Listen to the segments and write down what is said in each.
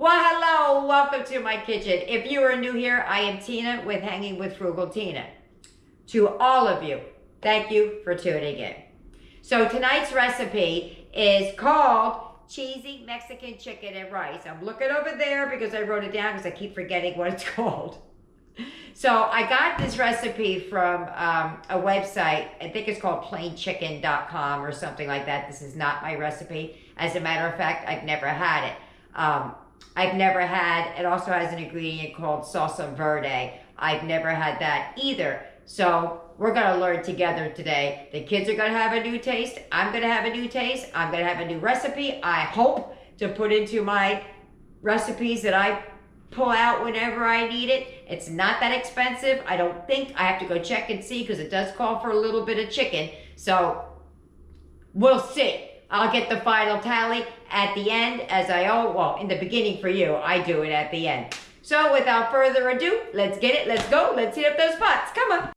Well, hello, welcome to my kitchen. If you are new here, I am Tina with Hanging with Frugal Tina. To all of you, thank you for tuning in. So tonight's recipe is called cheesy Mexican chicken and rice. I'm looking over there because I wrote it down because I keep forgetting what it's called. So I got this recipe from a website. I think it's called plainchicken.com or something like that. This is not my recipe. As a matter of fact, I've never had it. It also has an ingredient called salsa verde. I've never had that either. So we're gonna learn together today. The kids are gonna have a new taste. I'm gonna have a new taste. I'm gonna have a new recipe, I hope, to put into my recipes that I pull out whenever I need it. It's not that expensive. I don't think. I have to go check and see because it does call for a little bit of chicken. So we'll see. I'll get the final tally at the end in the beginning for you. I do it at the end. So without further ado, let's get it. Let's go. Let's heat up those pots. Come on.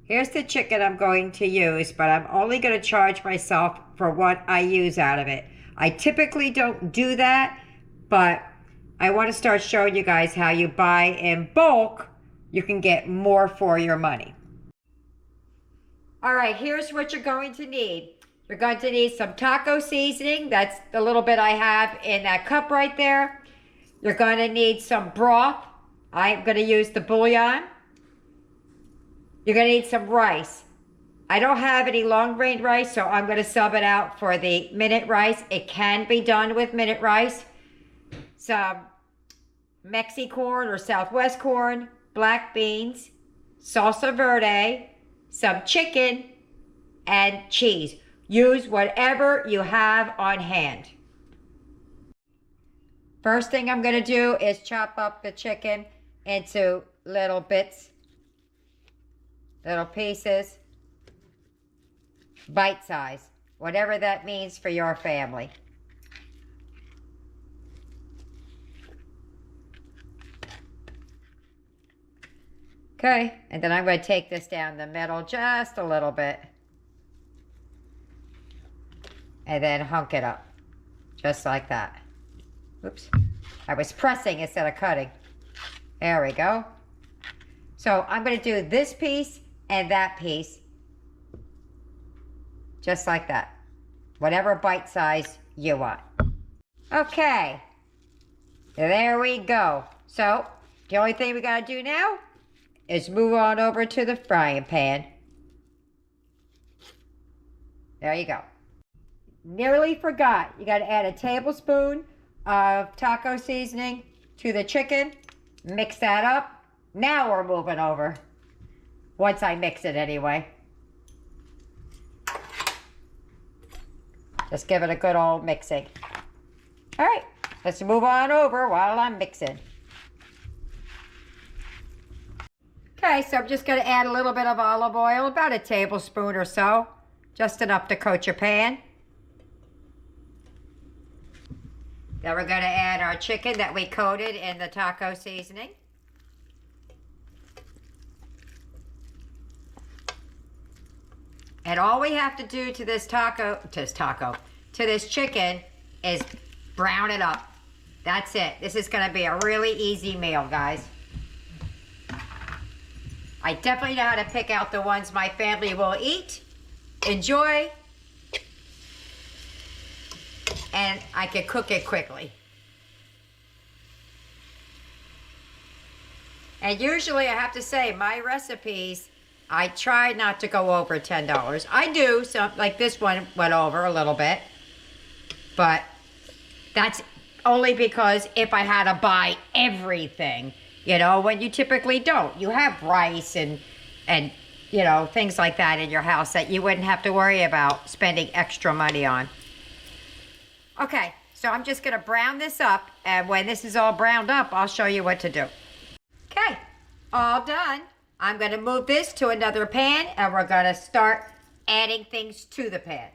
Here's the chicken I'm going to use, but I'm only going to charge myself for what I use out of it. I typically don't do that, but I want to start showing you guys how you buy in bulk, you can get more for your money. All right, here's what you're going to need. You're going to need some taco seasoning. That's the little bit I have in that cup right there. You're going to need some broth. I'm going to use the bouillon. You're going to need some rice. I don't have any long grain rice, so I'm going to sub it out for the minute rice. It can be done with minute rice. Some Mexicorn or Southwest corn, black beans, salsa verde, some chicken, and cheese. Use whatever you have on hand. First thing I'm going to do is chop up the chicken into little bits, little pieces, bite size, whatever that means for your family. Okay, and then I'm going to take this down the middle just a little bit. And then hunk it up, just like that. Oops, I was pressing instead of cutting. There we go. So I'm going to do this piece and that piece, just like that. Whatever bite size you want. Okay, there we go. So the only thing we got to do now is move on over to the frying pan. There you go. Nearly forgot. You got to add a tablespoon of taco seasoning to the chicken. Mix that up. Now we're moving over. Once I mix it anyway. Just give it a good old mixing. All right, let's move on over while I'm mixing. Okay, so I'm just going to add a little bit of olive oil, about a tablespoon or so, just enough to coat your pan. Then we're going to add our chicken that we coated in the taco seasoning. And all we have to do to this chicken is brown it up. That's it. This is going to be a really easy meal, guys. I definitely know how to pick out the ones my family will eat, enjoy, and I can cook it quickly. And usually I have to say, my recipes, I try not to go over $10. I do, some like this one went over a little bit, but that's only because if I had to buy everything, you know, when you typically don't. You have rice and you know, things like that in your house that you wouldn't have to worry about spending extra money on. Okay, so I'm just gonna brown this up, and when this is all browned up, I'll show you what to do. Okay, all done. I'm gonna move this to another pan, and we're gonna start adding things to the pan.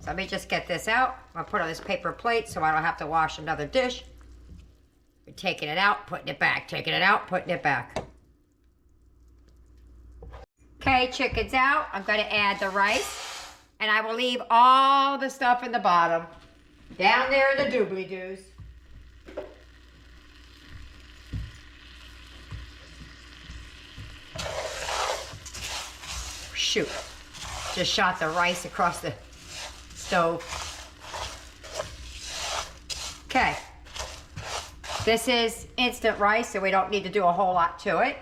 So let me just get this out. I'm gonna put it on this paper plate so I don't have to wash another dish. We're taking it out, putting it back, taking it out, putting it back. Okay, chicken's out. I'm going to add the rice. And I will leave all the stuff in the bottom. Down there in the doobly-doos. Shoot. Just shot the rice across the stove. Okay. This is instant rice, so we don't need to do a whole lot to it.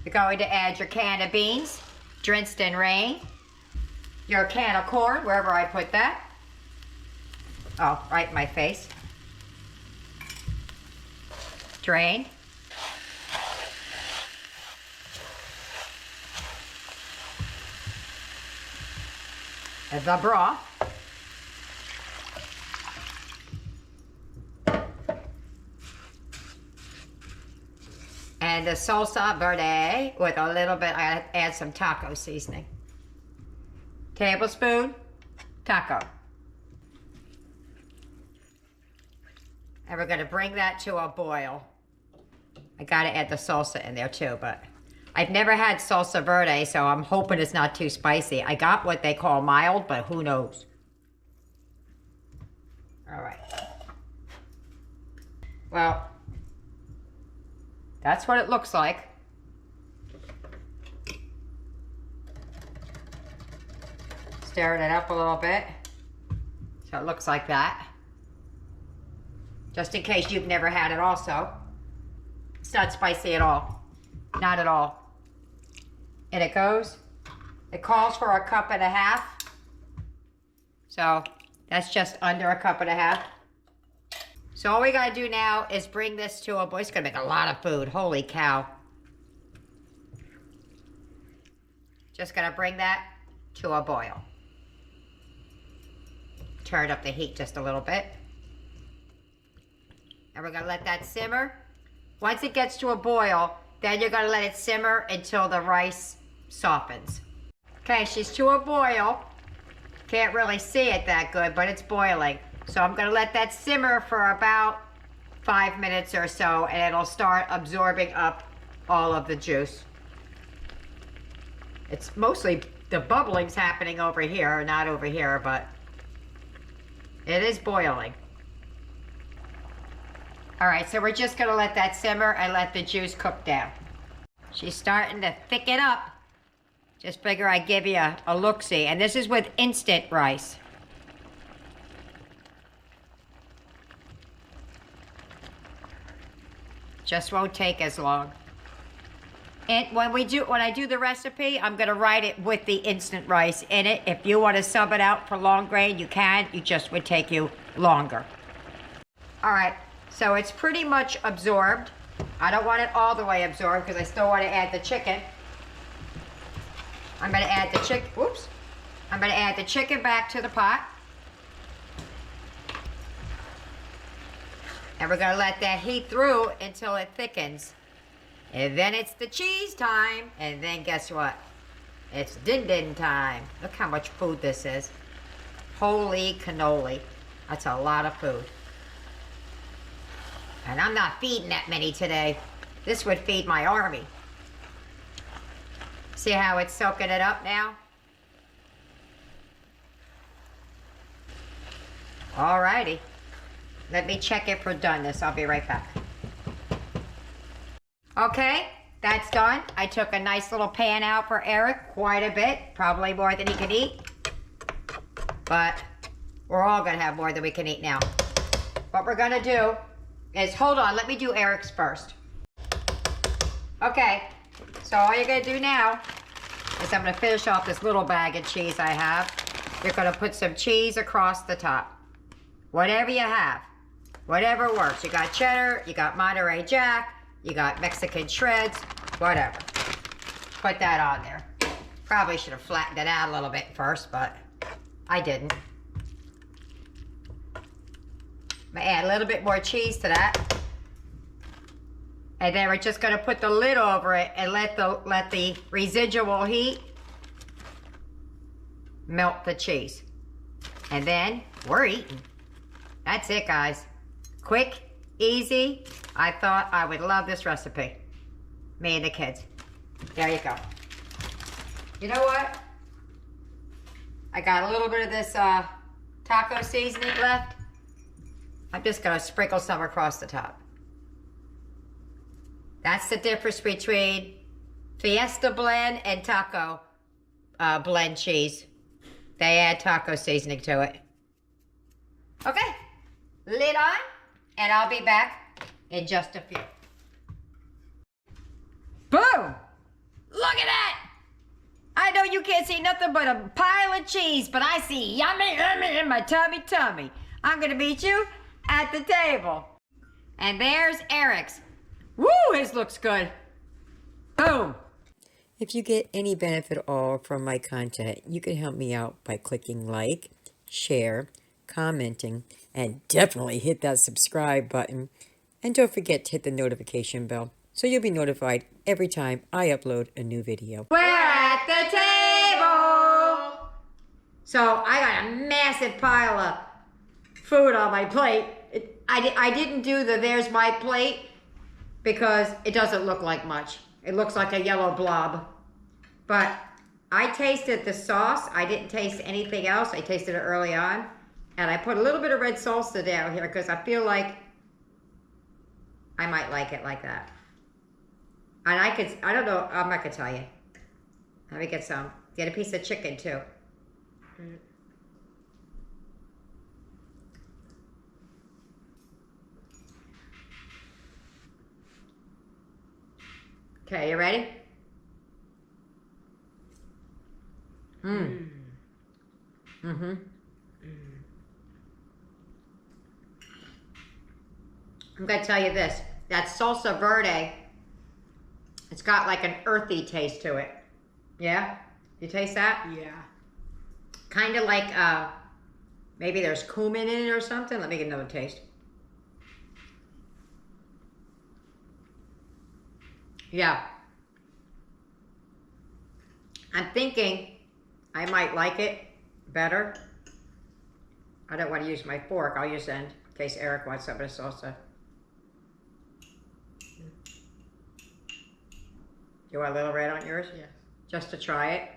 You're going to add your can of beans, drenched in rain. Your can of corn, wherever I put that. Oh, right in my face. Drain. The broth. And the salsa verde with a little bit, I add some taco seasoning. Tablespoon taco. And we're going to bring that to a boil. I got to add the salsa in there too, but I've never had salsa verde, so I'm hoping it's not too spicy. I got what they call mild, but who knows? All right. Well, that's what it looks like. Stirring it up a little bit. So it looks like that. Just in case you've never had it also. It's not spicy at all. Not at all. And it goes. It calls for 1.5 cups. So that's just under 1.5 cups. So all we gotta do now is bring this to a boil. It's gonna make a lot of food. Holy cow. Just gonna bring that to a boil. Turn up the heat just a little bit. And we're gonna let that simmer. Once it gets to a boil, then you're gonna let it simmer until the rice softens. Okay, she's to a boil. Can't really see it that good, but it's boiling. So I'm gonna let that simmer for about 5 minutes or so, and it'll start absorbing up all of the juice. It's mostly the bubbling's happening over here, not over here, but it is boiling. All right, so we're just gonna let that simmer and let the juice cook down. She's starting to thicken up. Just figure I'd give you a look-see. And this is with instant rice. Just won't take as long. And when I do the recipe, I'm gonna write it with the instant rice in it. If you want to sub it out for long grain, you can. It just would take you longer. All right, so it's pretty much absorbed. I don't want it all the way absorbed because I still want to add the chicken. I'm gonna add the chicken. Whoops! I'm gonna add the chicken back to the pot. And we're gonna let that heat through until it thickens. And then it's the cheese time. And then guess what? It's din-din time. Look how much food this is. Holy cannoli. That's a lot of food. And I'm not feeding that many today. This would feed my army. See how it's soaking it up now? Alrighty. Let me check it for doneness. I'll be right back. Okay, that's done. I took a nice little pan out for Eric, quite a bit, probably more than he can eat. But we're all gonna have more than we can eat now. What we're gonna do is, hold on, let me do Eric's first. Okay, so all you're gonna do now is I'm gonna finish off this little bag of cheese I have. You're gonna put some cheese across the top. Whatever you have, whatever works. You got cheddar, you got Monterey Jack, you got Mexican shreds, whatever. Put that on there. Probably should have flattened it out a little bit first, but I didn't. I'm gonna add a little bit more cheese to that. And then we're just gonna put the lid over it and let the residual heat melt the cheese. And then we're eating. That's it, guys. Quick, easy. I thought I would love this recipe. Me and the kids. There you go. You know what? I got a little bit of this taco seasoning left. I'm just gonna sprinkle some across the top. That's the difference between Fiesta blend and taco blend cheese. They add taco seasoning to it. Okay, lid on, and I'll be back in just a few. Boom! Look at that! I know you can't see nothing but a pile of cheese, but I see yummy, yummy in my tummy. I'm gonna meet you at the table. And there's Eric's. Woo, his looks good. Boom. If you get any benefit at all from my content, you can help me out by clicking like, share, commenting, and definitely hit that subscribe button. And don't forget to hit the notification bell so you'll be notified every time I upload a new video. We're at the table! So I got a massive pile of food on my plate. I didn't do the there's my plate because it doesn't look like much. It looks like a yellow blob. But I tasted the sauce. I didn't taste anything else. I tasted it early on. And I put a little bit of red salsa down here because I feel like I might like it like that. And I don't know, I'm not gonna tell you. Let me get some. Get a piece of chicken too. Okay, you ready? Mm-hmm. I'm gonna tell you this. That salsa verde, it's got like an earthy taste to it. Yeah? You taste that? Yeah. Kind of like, maybe there's cumin in it or something. Let me get another taste. Yeah. I'm thinking I might like it better. I don't want to use my fork. I'll use it in case Eric wants some of the salsa. You want a little red on yours? Yeah. Just to try it.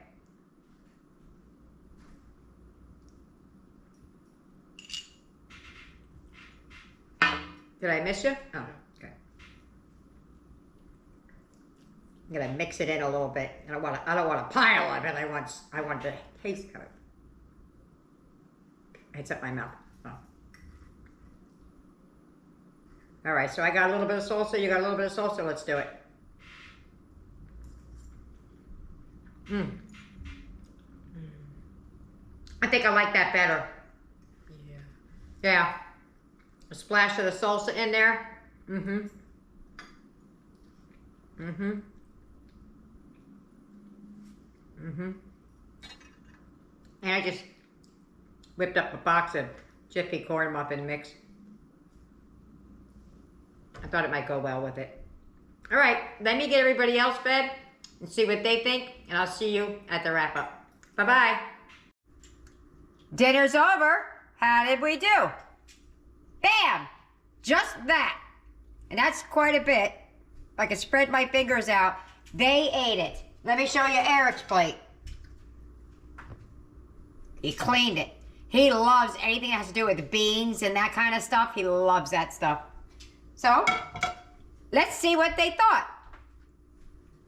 Did I miss you? Oh, okay. I'm gonna mix it in a little bit. I don't want a pile of it. I want the taste of it. It's up my mouth. Oh. All right, so I got a little bit of salsa. You got a little bit of salsa. Let's do it. I think I like that better. Yeah. Yeah. A splash of the salsa in there. And I just whipped up a box of Jiffy corn muffin mix. I thought it might go well with it. All right, let me get everybody else fed and see what they think, and I'll see you at the wrap up. Bye-bye. Dinner's over. How did we do? Bam! Just that. And that's quite a bit. If I can spread my fingers out, they ate it. Let me show you Eric's plate. He cleaned it. He loves anything that has to do with beans and that kind of stuff. He loves that stuff. So, let's see what they thought.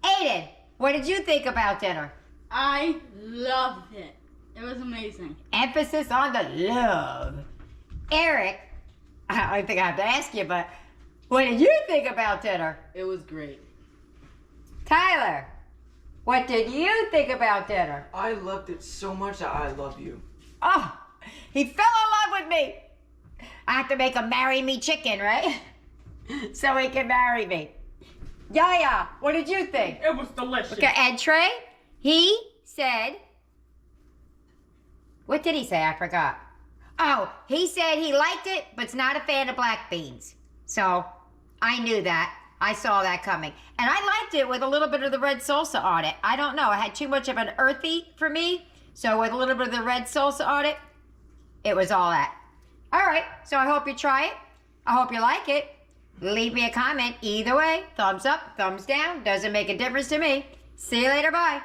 Aiden, what did you think about dinner? I loved it. It was amazing. Emphasis on the love. Eric, I don't think I have to ask you, but what did you think about dinner? It was great. Tyler, what did you think about dinner? I loved it so much that I love you. Oh, he fell in love with me. I have to make him marry me chicken, right? So he can marry me. Yaya, what did you think? It was delicious. Okay, and Trey, he said, what did he say? I forgot. Oh, he said he liked it, but's not a fan of black beans. So I knew that. I saw that coming. And I liked it with a little bit of the red salsa on it. I don't know. It had too much of an earthy for me. So with a little bit of the red salsa on it, it was all that. All right, so I hope you try it. I hope you like it. Leave me a comment either way. Thumbs up, thumbs down. Doesn't make a difference to me. See you later. Bye.